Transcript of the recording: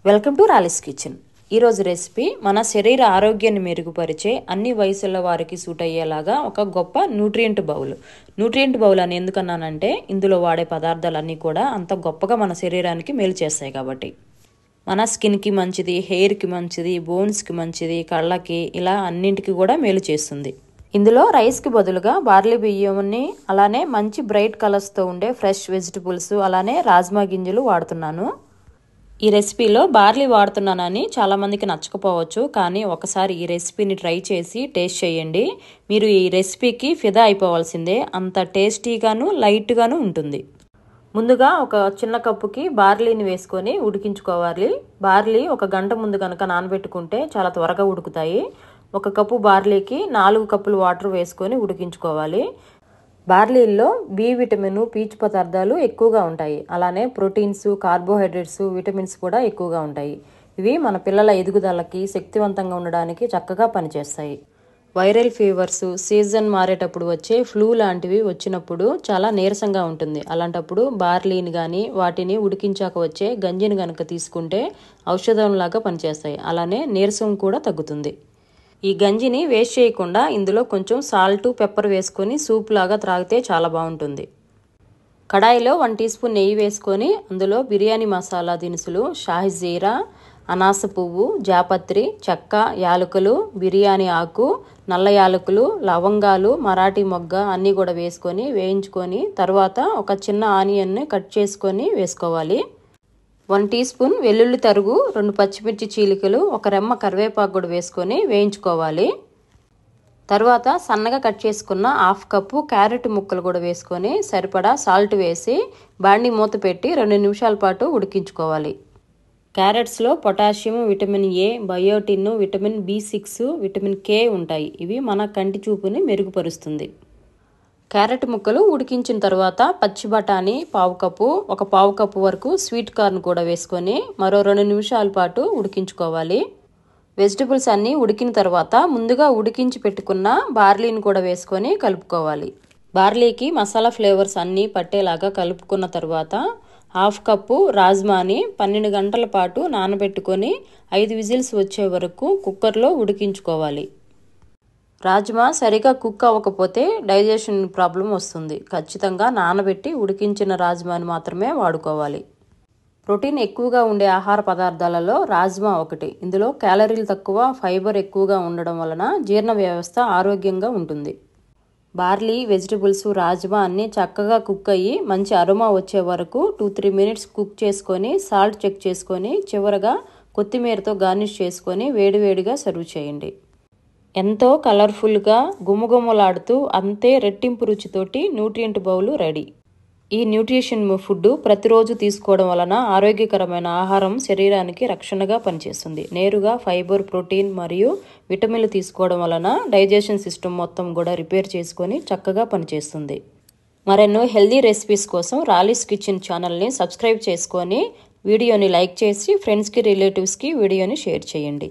Welcome to రాలిస్ kitchen. ఈరోజు recipe మన శరీర ఆరోగ్యాన్ని మెరుగుపరిచే అన్ని వయసుల వారికి సూట్ అయ్యేలాగా ఒక గొప్ప న్యూట్రియంట్ బౌల్ అని ఎందుకన్నానంటే ఇందులో వాడే పదార్థాలన్నీ కూడా అంత గొప్పగా మన శరీరానికి మేలు చేస్తాయి కాబట్టి. మన స్కిన్కి మంచిది, హెయిర్కి మంచిది, బోన్స్కి మంచిది, కళ్ళకి, ఇలా అన్నింటికి కూడా మేలు చేస్తుంది. ఇందులో రైస్కి బదులుగా బార్లీ బియ్యంని, అలానే మంచి బ్రైట్ కలర్స్తో ఉండే ఫ్రెష్ వెజిటబుల్స్, అలానే రాజ్మా గింజలు వాడుతున్నాను. ఈ రెసిపీలో బార్లీ వాడుతున్నానని చాలామందికి నచ్చకపోవచ్చు, కానీ ఒకసారి ఈ రెసిపీని ట్రై చేసి టేస్ట్ చేయండి. మీరు ఈ రెసిపీకి ఫిదా అయిపోవాల్సిందే, అంత టేస్టీగాను లైట్గాను ఉంటుంది. ముందుగా ఒక చిన్న కప్పుకి బార్లీని వేసుకొని ఉడికించుకోవాలి. బార్లీ 1 గంట ముందు కనుక నానబెట్టుకుంటే చాలా త్వరగా ఉడుకుతాయి. 1 కప్పు బార్లీకి 4 కప్పులు వాటర్ వేసుకొని ఉడికించుకోవాలి. బార్లీల్లో బి విటమిన్, పీచు పదార్థాలు ఎక్కువగా ఉంటాయి. అలానే ప్రోటీన్స్, కార్బోహైడ్రేట్స్, విటమిన్స్ కూడా ఎక్కువగా ఉంటాయి. ఇవి మన పిల్లల ఎదుగుదలకి, శక్తివంతంగా ఉండడానికి చక్కగా పనిచేస్తాయి. వైరల్ ఫీవర్స్, సీజన్ మారేటప్పుడు వచ్చే ఫ్లూ లాంటివి వచ్చినప్పుడు చాలా నీరసంగా ఉంటుంది. అలాంటప్పుడు బార్లీని కానీ వాటిని ఉడికించాక వచ్చే గంజిని కనుక తీసుకుంటే ఔషధంలాగా పనిచేస్తాయి. అలానే నీరసం కూడా తగ్గుతుంది. ఈ గంజిని వేస్ట్ చేయకుండా ఇందులో కొంచెం సాల్ట్, పెప్పర్ వేసుకొని సూప్ లాగా త్రాగితే చాలా బాగుంటుంది. కడాయిలో 1 టీ స్పూన్ నెయ్యి వేసుకొని అందులో బిర్యానీ మసాలా దినుసులు, షాహీ జీరా, అనాస పువ్వు, జాపత్రి, చెక్క, యాలకులు, బిర్యానీ ఆకు, నల్ల యాలకులు, లవంగాలు, మరాఠీ మొగ్గ అన్నీ కూడా వేసుకొని వేయించుకొని తర్వాత ఒక చిన్న ఆనియన్ని కట్ చేసుకొని వేసుకోవాలి. 1 టీ స్పూన్ వెల్లుల్లి తరుగు, 2 పచ్చిమిర్చి చీలికలు, 1 రెమ్మ కరివేపాకు కూడా వేసుకొని వేయించుకోవాలి. తర్వాత సన్నగా కట్ చేసుకున్న 1/2 కప్పు క్యారెట్ ముక్కలు కూడా వేసుకొని సరిపడా సాల్ట్ వేసి బాండి మూత పెట్టి 2 నిమిషాల పాటు ఉడికించుకోవాలి. క్యారెట్స్లో potassium, vitamin A, biotin, vitamin B6, vitamin K ఉంటాయి. ఇవి మన కంటి చూపుని మెరుగుపరుస్తుంది. క్యారెట్ ముక్కలు ఉడికించిన తర్వాత పచ్చి బఠానీ 1/2 కప్పు, 1/4 కప్పు వరకు స్వీట్ కార్న్ కూడా వేసుకొని మరో 2 నిమిషాల పాటు ఉడికించుకోవాలి. వెజిటబుల్స్ అన్నీ ఉడికిన తర్వాత ముందుగా ఉడికించి పెట్టుకున్న బార్లీని కూడా వేసుకొని కలుపుకోవాలి. బార్లీకి మసాలా ఫ్లేవర్స్ అన్నీ పట్టేలాగా కలుపుకున్న తర్వాత 1/2 కప్పు రాజ్మాని 12 గంటల పాటు నానబెట్టుకొని 5 విజిల్స్ వచ్చే వరకు కుక్కర్లో ఉడికించుకోవాలి. రాజ్మా సరిగా కుక్ అవ్వకపోతే డైజెషన్ ప్రాబ్లం వస్తుంది. ఖచ్చితంగా నానబెట్టి ఉడికించిన రాజ్మాని మాత్రమే వాడుకోవాలి. ప్రోటీన్ ఎక్కువగా ఉండే ఆహార పదార్థాలలో రాజ్మా ఒకటి. ఇందులో క్యాలరీలు తక్కువ, ఫైబర్ ఎక్కువగా ఉండడం వలన జీర్ణ వ్యవస్థ ఆరోగ్యంగా ఉంటుంది. బార్లీ, వెజిటబుల్స్, రాజ్మా అన్నీ చక్కగా కుక్ అయ్యి మంచి అరోమా వచ్చే వరకు 2-3 మినిట్స్ కుక్ చేసుకొని సాల్ట్ చెక్ చేసుకొని చివరగా కొత్తిమీరతో గార్నిష్ చేసుకొని వేడివేడిగా సర్వ్ చేయండి. ఎంతో కలర్ఫుల్గా, గుమగుమలాడుతూ అంతే రెట్టింపు రుచితోటి న్యూట్రియంట్ బౌల్ రెడీ. ఈ న్యూట్రిషన్ ఫుడ్ ప్రతిరోజు తీసుకోవడం వలన ఆరోగ్యకరమైన ఆహారం శరీరానికి రక్షణగా పనిచేస్తుంది. నేరుగా ఫైబర్, ప్రోటీన్ మరియు విటమిన్లు తీసుకోవడం వలన డైజెషన్ సిస్టమ్ మొత్తం కూడా రిపేర్ చేసుకొని చక్కగా పనిచేస్తుంది. మరెన్నో హెల్దీ రెసిపీస్ కోసం రాలిస్ కిచెన్ ఛానల్ని సబ్స్క్రైబ్ చేసుకొని వీడియోని లైక్ చేసి ఫ్రెండ్స్కి, రిలేటివ్స్కి వీడియోని షేర్ చేయండి.